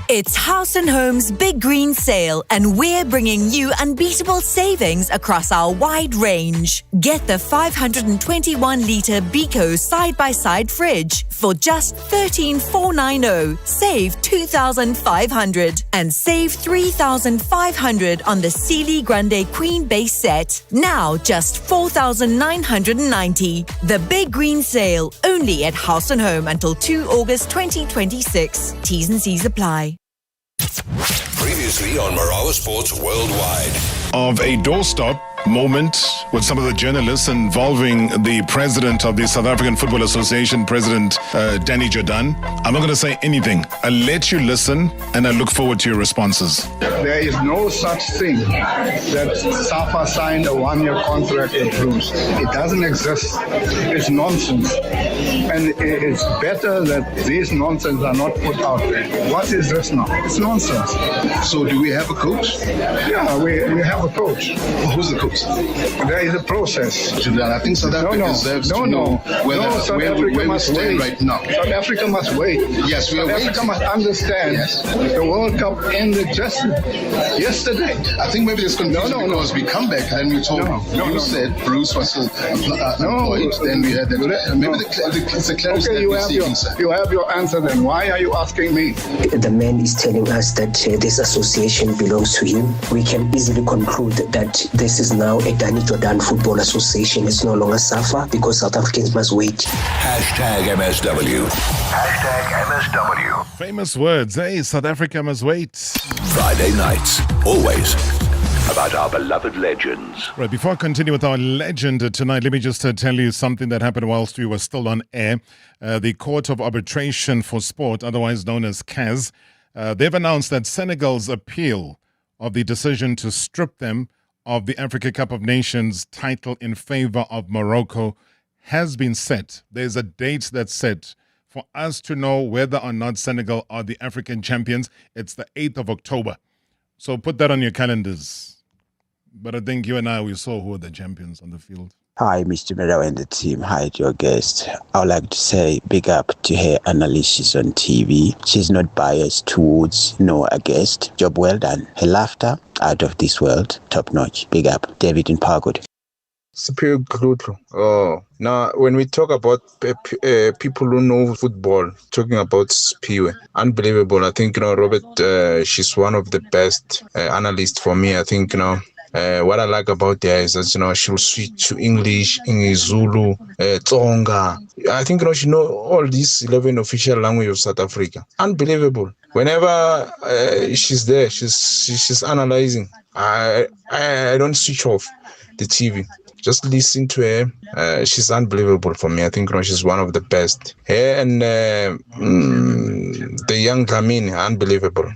It's House and Home's Big Green Sale, and we're bringing you unbeatable savings across our wide range. Get the 521-litre Beko side-by-side fridge for just $13,490. Save $2,500 and save $3,500 on the Sealy Grande Queen base set. Now just $4,990. The Big Green Sale, only at House and Home until 2 August 2026. T's and C's apply. Previously on Marawa Sports Worldwide. Of a doorstop moment with some of the journalists involving the president of the South African Football Association, President Danny Jordaan. I'm not going to say anything. I'll let you listen and I look forward to your responses. There is no such thing that SAFA signed a one-year contract with Bruce. It doesn't exist. It's nonsense. And it's better that these nonsense are not put out there. What is this now? It's nonsense. So do we have a coach? Yeah, we have a coach. Well, who's the coach? There is a process. I think South Africa deserves to know where we stand right now. South Africa must wait. Yes, we are South Africa must understand the World Cup ended just yesterday. I think maybe there's confusion because we come back, then we told you said Bruce was still employed, then we had that. Maybe it's a clarity okay, you have your answer then. Why are you asking me? The man is telling us that this association belongs to him. We can easily conclude that this is now a Danny Jordaan Football Association. It's no longer SAFA because South Africans must wait. #MSW. #MSW. Famous words, South Africa must wait. Friday nights, always about our beloved legends. Right, before I continue with our legend tonight, let me just tell you something that happened whilst we were still on air. The Court of Arbitration for Sport, otherwise known as CAS, they've announced that Senegal's appeal of the decision to strip them of the Africa Cup of Nations title in favor of Morocco has been set. There's a date that's set for us to know whether or not Senegal are the African champions. It's the 8th of October. So put that on your calendars. But I think you and I, we saw who are the champions on the field. Hi, Mr. Merrill and the team. Hi to your guest. I would like to say big up to her analysis on TV. She's not biased towards a guest. Job well done. Her laughter, out of this world. Top notch. Big up. David in Parkwood. Simphiwe Dludlu. Now, when we talk about people who know football, talking about Simphiwe, unbelievable. I think, Robert, she's one of the best analysts for me. I think, what I like about her is that, she'll switch to English, Zulu, Tsonga. I think, she knows all these 11 official languages of South Africa. Unbelievable. Whenever she's there, she's analyzing. I don't switch off the TV. Just listen to her. She's unbelievable for me. I think she's one of the best. Her and the young Dlamini, unbelievable.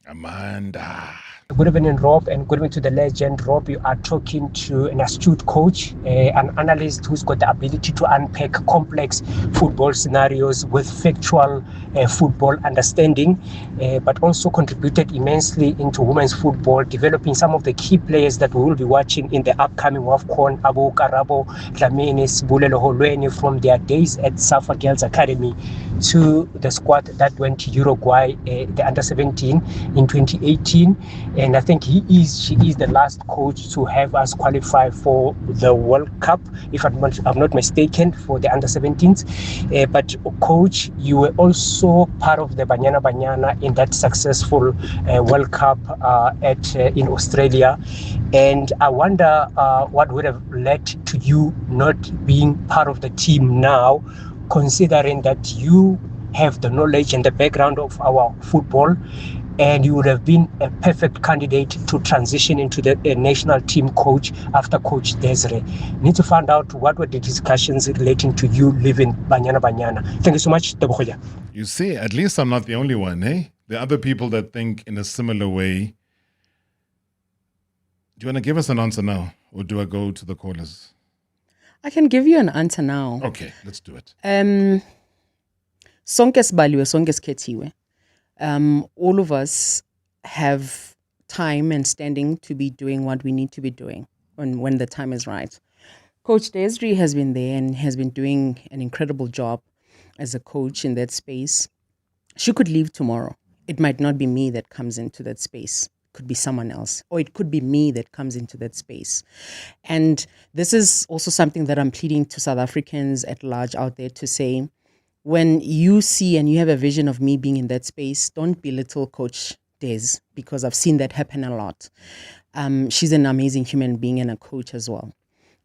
Amanda. Good evening, Rob, and good evening to the legend. Rob, you are talking to an astute coach, an analyst who's got the ability to unpack complex football scenarios with factual football understanding, but also contributed immensely into women's football, developing some of the key players that we will be watching in the upcoming WAFCON, Abu Karabo, Dlamini, Sibulelo Holweni, from their days at SAFA Girls Academy to the squad that went to Uruguay, the under-17 in 2018. And I think she is the last coach to have us qualify for the World Cup, if I'm not mistaken, for the under-17s. But coach, you were also part of the Banyana Banyana in that successful World Cup in Australia. And I wonder what would have led to you not being part of the team now, considering that you have the knowledge and the background of our football, and you would have been a perfect candidate to transition into the national team coach after Coach Desiree. Need to find out what were the discussions relating to you leaving Banyana Banyana. Thank you so much, Debokoya. You see, at least I'm not the only one, eh? There are other people that think in a similar way. Do you want to give us an answer now, or do I go to the callers? I can give you an answer now. Okay, let's do it. Sonke sibaliwe, sonke sikhethiwe. All of us have time and standing to be doing what we need to be doing when the time is right. Coach Desiree has been there and has been doing an incredible job as a coach in that space. She could leave tomorrow. It might not be me that comes into that space. It could be someone else, or it could be me that comes into that space. And this is also something that I'm pleading to South Africans at large out there to say, when you see and you have a vision of me being in that space, don't belittle Coach Des, because I've seen that happen a lot. She's an amazing human being and a coach as well.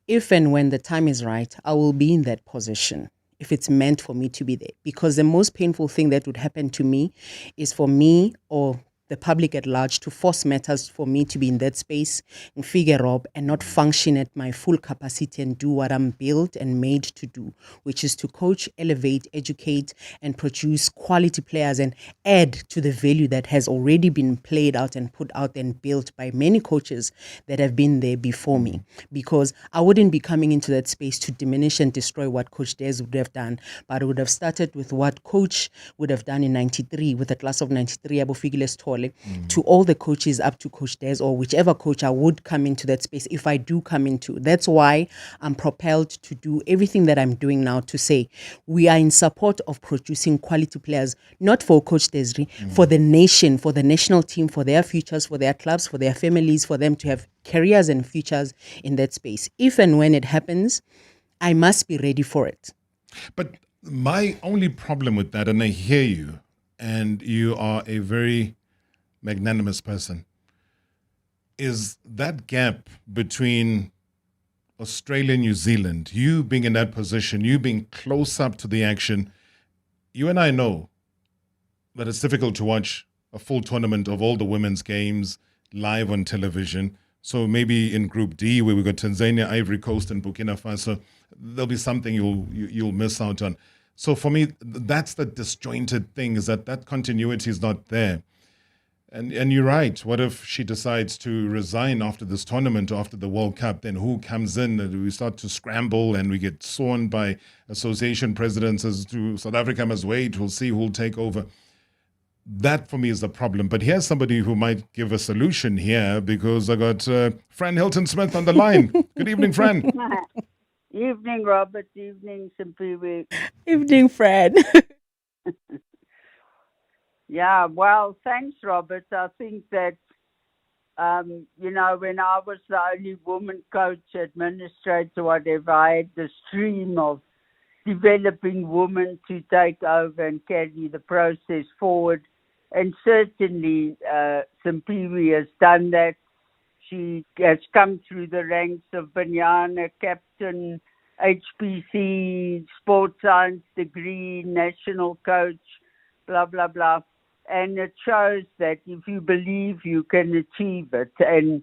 If and when the time is right, I will be in that position if it's meant for me to be there. Because the most painful thing that would happen to me is for me or the public at large to force matters for me to be in that space and figure out and not function at my full capacity and do what I'm built and made to do, which is to coach, elevate, educate, and produce quality players and add to the value that has already been played out and put out and built by many coaches that have been there before me. Because I wouldn't be coming into that space to diminish and destroy what Coach Des would have done, but I would have started with what Coach would have done in 93 with the class of 93, Abofigiles Tole, to all the coaches up to Coach Des or whichever coach I would come into that space if I do come into. That's why I'm propelled to do everything that I'm doing now to say we are in support of producing quality players, not for Coach Desiree, for the nation, for the national team, for their futures, for their clubs, for their families, for them to have careers and futures in that space. If and when it happens, I must be ready for it. But my only problem with that, and I hear you, and you are a very magnanimous person, is that gap between Australia and New Zealand, you being in that position, you being close up to the action. You and I know that it's difficult to watch a full tournament of all the women's games live on television. So maybe in Group D, where we've got Tanzania, Ivory Coast, and Burkina Faso, there'll be something you'll miss out on. So for me, that's the disjointed thing, is that continuity is not there. And you're right. What if she decides to resign after this tournament or after the World Cup? Then who comes in? And we start to scramble and we get sworn by association presidents as to South Africa must wait. We'll see who'll take over. That for me is the problem. But here's somebody who might give a solution here, because I got Fran Hilton Smith on the line. Good evening, Fran. Evening, Robert. Evening, Simphiwe. Evening, Fran. Yeah, well, thanks, Robert. I think that, when I was the only woman coach, administrator, whatever, I had the stream of developing women to take over and carry the process forward. And certainly, Simphiwe has done that. She has come through the ranks of Banyana, captain, HPC, sports science degree, national coach, blah, blah, blah. And it shows that if you believe, you can achieve it. And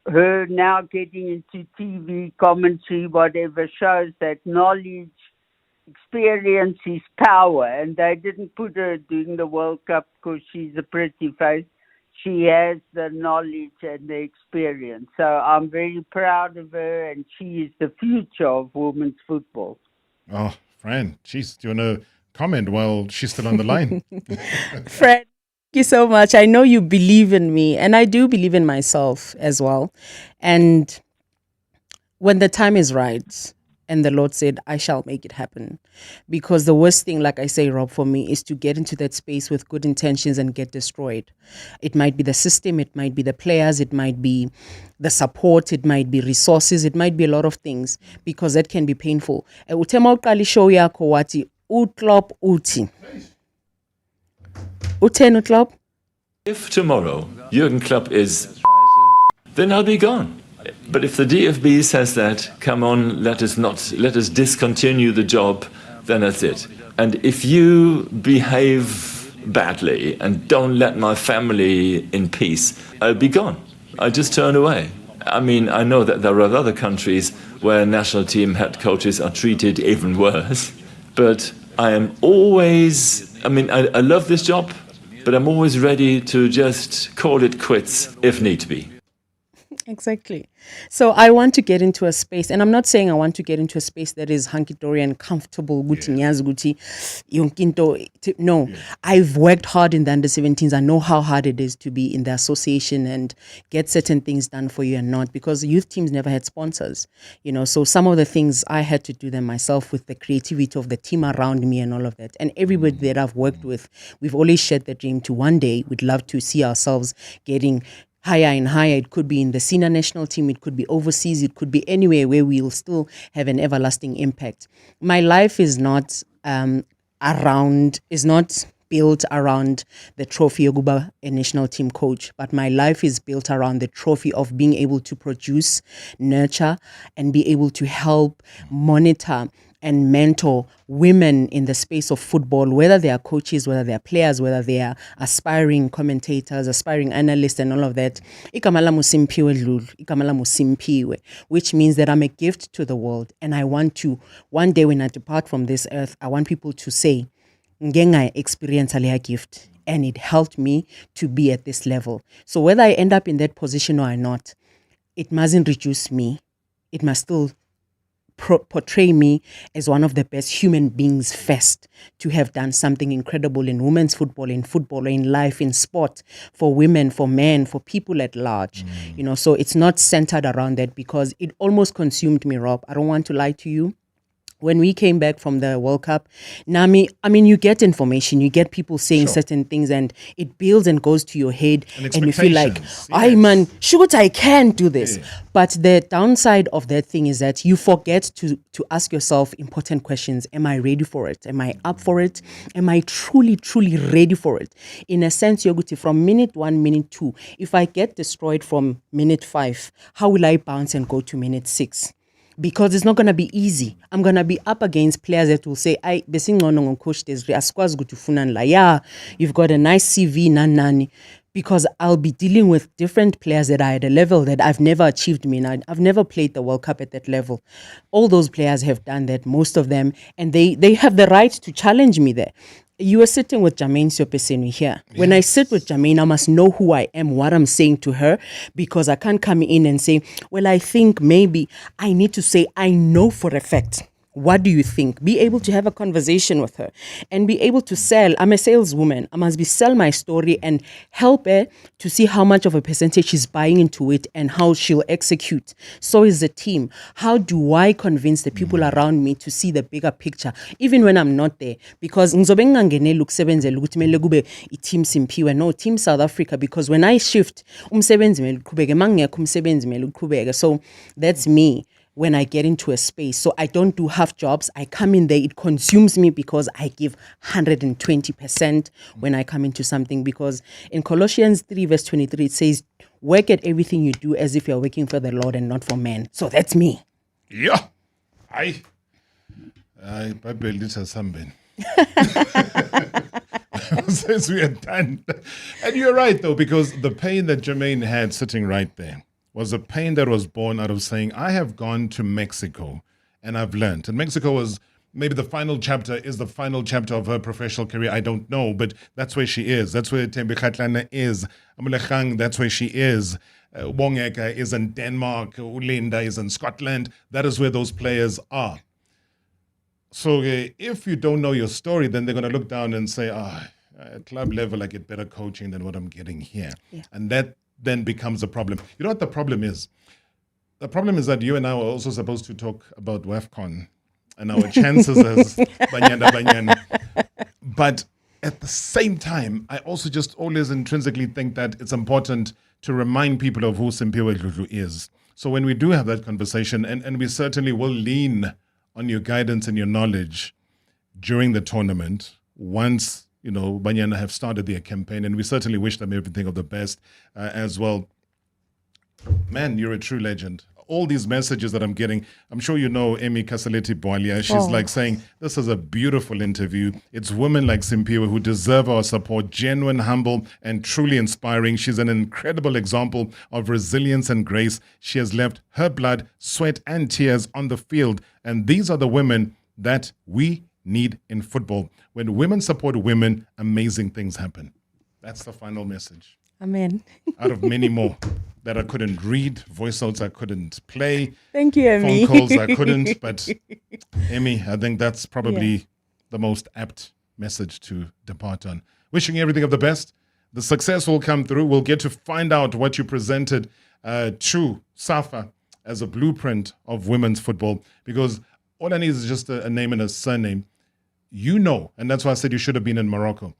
her now getting into TV commentary, whatever, shows that knowledge, experience is power. And they didn't put her doing the World Cup because she's a pretty face. She has the knowledge and the experience. So I'm very proud of her, and she is the future of women's football. Oh, Fran, do you want to comment while she's still on the line? Fred, thank you so much. I know you believe in me, and I do believe in myself as well. And when the time is right, and the Lord said, I shall make it happen. Because the worst thing, like I say, Rob, for me, is to get into that space with good intentions and get destroyed. It might be the system, it might be the players, it might be the support, it might be resources, it might be a lot of things, because that can be painful. Utema uqala show yakho wathi uKlopp uthi. Utheni uKlopp? If tomorrow Jurgen Klopp is, then I'll be gone. But if the DFB says that, come on, let us discontinue the job, then that's it. And if you behave badly and don't let my family in peace, I'll be gone. I just turn away. I mean, I know that there are other countries where national team head coaches are treated even worse, but I am always, I love this job, but I'm always ready to just call it quits if need be. Exactly. So I want to get into a space, and I'm not saying I want to get into a space that is hunky-dory and comfortable. No, I've worked hard in the under-17s. I know how hard it is to be in the association and get certain things done for you and not, because youth teams never had sponsors. So some of the things I had to do them myself with the creativity of the team around me and all of that. And everybody that I've worked with, we've always shared the dream to one day we'd love to see ourselves getting higher and higher. It could be in the senior national team, it could be overseas, it could be anywhere where we'll still have an everlasting impact. My life is not built around the trophy of a national team coach, but my life is built around the trophy of being able to produce, nurture, and be able to help monitor and mentor women in the space of football, whether they are coaches, whether they are players, whether they are aspiring commentators, aspiring analysts, and all of that. Ikamala Simphiwe Dludlu, Ikamala Simphiwe, which means that I'm a gift to the world. And I want to, one day when I depart from this earth, I want people to say, Ngenga experience a gift, and it helped me to be at this level. So whether I end up in that position or not, it mustn't reduce me. It must still portray me as one of the best human beings first, to have done something incredible in women's football, in life, in sport, for women, for men, for people at large. So it's not centered around that, because it almost consumed me, Rob. I don't want to lie to you. When we came back from the World Cup, Nami, you get information, you get people saying certain things, and it builds and goes to your head, and you feel like, man, shoot, I can do this. Yeah. But the downside of that thing is that you forget to ask yourself important questions. Am I ready for it? Am I up for it? Am I truly, truly ready for it? In a sense, Yoguti, from minute 1, minute 2, if I get destroyed from minute 5, how will I bounce and go to minute 6? Because it's not going to be easy. I'm going to be up against players that will say, coach, you've got a nice CV, nani. Because I'll be dealing with different players that are at a level that I've never achieved. I've never played the World Cup at that level. All those players have done that, most of them, and they have the right to challenge me there. You were sitting with Jermaine Siopesenu here. Yes. When I sit with Jermaine, I must know who I am, what I'm saying to her, because I can't come in and say, well, I think maybe. I need to say, I know for a fact. What do you think? Be able to have a conversation with her and be able to sell. I'm a saleswoman. I must sell my story and help her to see how much of a percentage she's buying into it and how she'll execute. So is the team. How do I convince the people around me to see the bigger picture, even when I'm not there? Because Team Simphiwe, no, Team South Africa, because when I shift, so that's me. When I get into a space. So I don't do half jobs. I come in there, it consumes me, because I give 120% when I come into something. Because in Colossians 3 verse 23, it says, work at everything you do as if you're working for the Lord and not for men. So that's me. Yeah. I Bible something. Says we are done. And you're right, though, because the pain that Jermaine had sitting right there was a pain that was born out of saying, I have gone to Mexico and I've learned. And Mexico was maybe the final chapter of her professional career. I don't know, but that's where she is. That's where Thembi Kgatlana is. Amulekgang, that's where she is. Wongeka is in Denmark. Ulinda is in Scotland. That is where those players are. So if you don't know your story, then they're going to look down and say, at club level, I get better coaching than what I'm getting here. Yeah. And that then becomes a problem. You know what the problem is? The problem is that you and I were also supposed to talk about WAFCON and our chances as Banyana Banyana. But at the same time, I also just always intrinsically think that it's important to remind people of who Simphiwe Dludlu is. So when we do have that conversation, and we certainly will lean on your guidance and your knowledge during the tournament, once Banyana have started their campaign, and we certainly wish them everything of the best as well. Man, you're a true legend. All these messages that I'm getting, I'm sure you know Emi Kasaleti Boalia. She's like saying, this is a beautiful interview. It's women like Simphiwe who deserve our support, genuine, humble, and truly inspiring. She's an incredible example of resilience and grace. She has left her blood, sweat, and tears on the field. And these are the women that we need in football. When women support women, amazing things happen. That's the final message. Amen. Out of many more. that I couldn't read, voice notes I couldn't play. Thank you, Emmy. Phone calls I couldn't, but Emmy, I think that's probably the most apt message to depart on. Wishing you everything of the best. The success will come through. We'll get to find out what you presented to SAFA as a blueprint of women's football, because all I need is just a name and a surname. You know, and that's why I said you should have been in Morocco.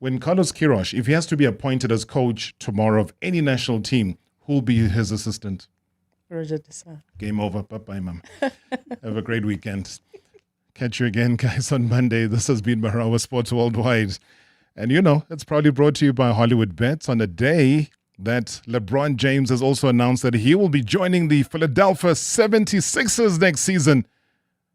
When Carlos Queiroz, if he has to be appointed as coach tomorrow of any national team, who'll be his assistant? Roger Dessau. Game over. Bye-bye, Mom. Have a great weekend. Catch you again, guys, on Monday. This has been Marawa Sports Worldwide. And you know, it's proudly brought to you by Hollywood Bets on a day that LeBron James has also announced that he will be joining the Philadelphia 76ers next season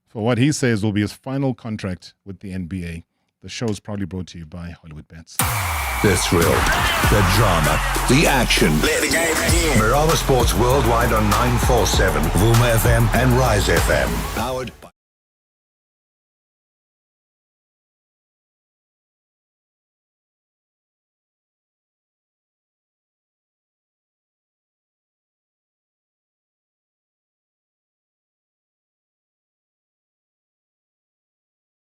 for what he says will be his final contract with the NBA. The show is proudly brought to you by Hollywood Bets. The thrill, the drama, the action. Play the game again. Marawa Sports Worldwide on 947, Vuma FM and Rise FM. Powered by